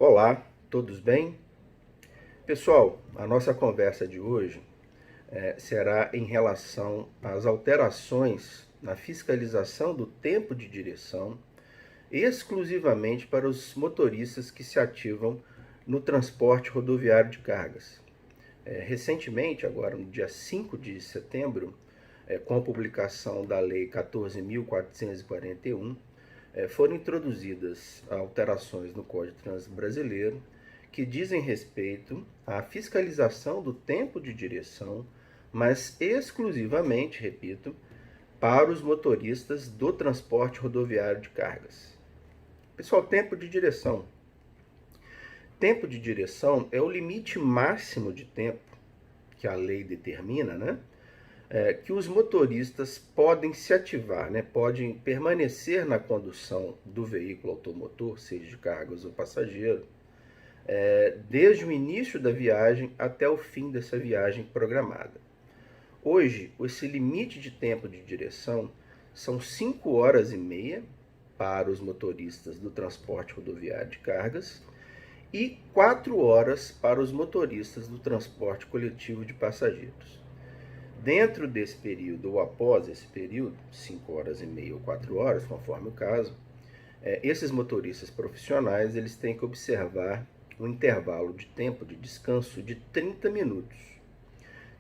Olá, todos bem? Pessoal, a nossa conversa de hoje será em relação às alterações na fiscalização do tempo de direção, exclusivamente para os motoristas que se ativam no transporte rodoviário de cargas. Recentemente, agora no dia 5 de setembro, com a publicação da Lei 14.441, foram introduzidas alterações no Código de Trânsito Brasileiro que dizem respeito à fiscalização do tempo de direção, mas exclusivamente, repito, para os motoristas do transporte rodoviário de cargas. Pessoal, tempo de direção. Tempo de direção é o limite máximo de tempo que a lei determina, né? Que os motoristas podem se ativar, né? Podem permanecer na condução do veículo automotor, seja de cargas ou passageiro, desde o início da viagem até o fim dessa viagem programada. Hoje, esse limite de tempo de direção são 5 horas e meia para os motoristas do transporte rodoviário de cargas e 4 horas para os motoristas do transporte coletivo de passageiros. Dentro desse período ou após esse período, 5 horas e meia ou 4 horas, conforme o caso, esses motoristas profissionais eles têm que observar um intervalo de tempo de descanso de 30 minutos.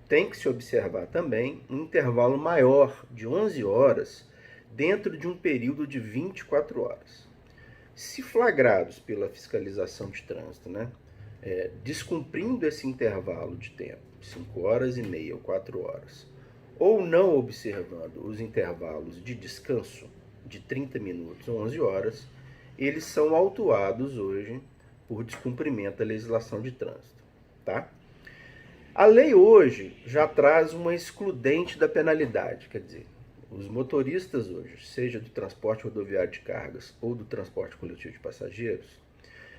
Tem que se observar também um intervalo maior de 11 horas dentro de um período de 24 horas. Se flagrados pela fiscalização de trânsito, né, descumprindo esse intervalo de tempo, 5 horas e meia ou 4 horas, ou não observando os intervalos de descanso de 30 minutos ou 11 horas, eles são autuados hoje por descumprimento da legislação de trânsito, tá? A lei hoje já traz uma excludente da penalidade, quer dizer, os motoristas hoje, seja do transporte rodoviário de cargas ou do transporte coletivo de passageiros,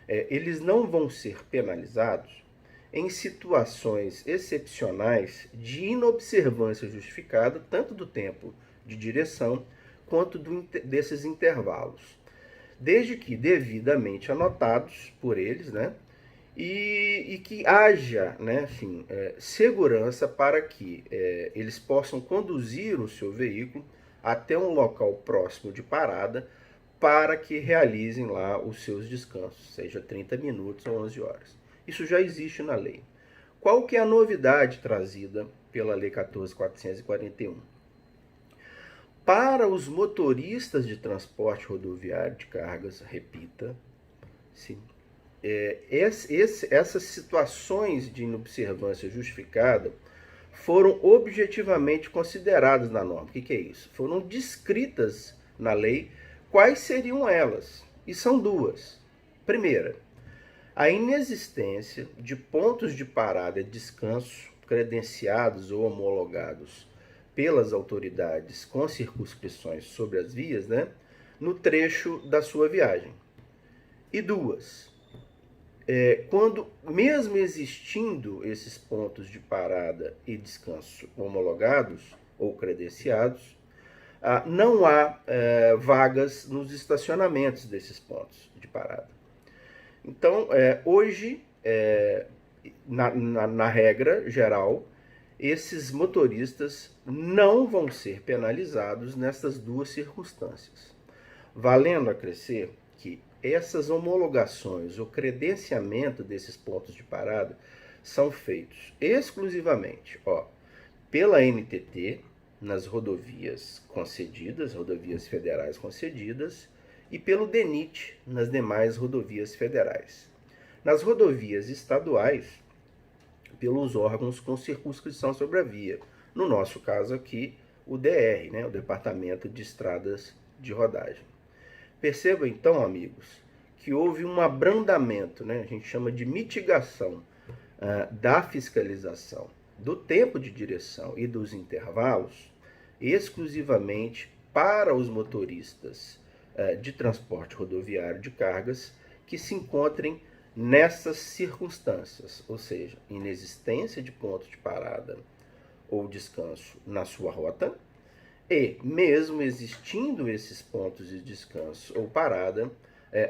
eles não vão ser penalizados em situações excepcionais de inobservância justificada, tanto do tempo de direção quanto desses intervalos, desde que devidamente anotados por eles, né? E que haja, né, enfim, segurança para que eles possam conduzir o seu veículo até um local próximo de parada para que realizem lá os seus descansos, seja 30 minutos ou 11 horas. Isso já existe na lei. Qual que é a novidade trazida pela Lei 14.441? Para os motoristas de transporte rodoviário de cargas, repita, sim, essas situações de inobservância justificada foram objetivamente consideradas na norma. O que é isso? Foram descritas na lei quais seriam elas, e são duas. Primeira, a inexistência de pontos de parada e descanso credenciados ou homologados pelas autoridades com circunscrições sobre as vias, né, no trecho da sua viagem. E duas, quando, mesmo existindo esses pontos de parada e descanso homologados ou credenciados, não há vagas nos estacionamentos desses pontos de parada. Então, hoje, na regra geral, esses motoristas não vão ser penalizados nessas duas circunstâncias. Valendo acrescer que essas homologações, o credenciamento desses pontos de parada são feitos exclusivamente pela NTT, nas rodovias concedidas, rodovias federais concedidas, e pelo DENIT, nas demais rodovias federais. Nas rodovias estaduais, pelos órgãos com circunscrição sobre a via. No nosso caso aqui, o DR, né, o Departamento de Estradas de Rodagem. Perceba então, amigos, que houve um abrandamento, né, a gente chama de mitigação da fiscalização do tempo de direção e dos intervalos exclusivamente para os motoristas de transporte rodoviário de cargas que se encontrem nessas circunstâncias, ou seja, inexistência de ponto de parada ou descanso na sua rota, e mesmo existindo esses pontos de descanso ou parada,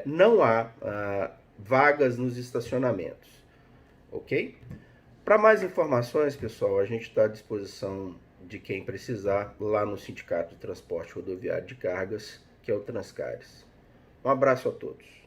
não há vagas nos estacionamentos, ok? Para mais informações, pessoal, a gente está à disposição de quem precisar lá no Sindicato de Transporte Rodoviário de Cargas, que é o Transcares. Um abraço a todos.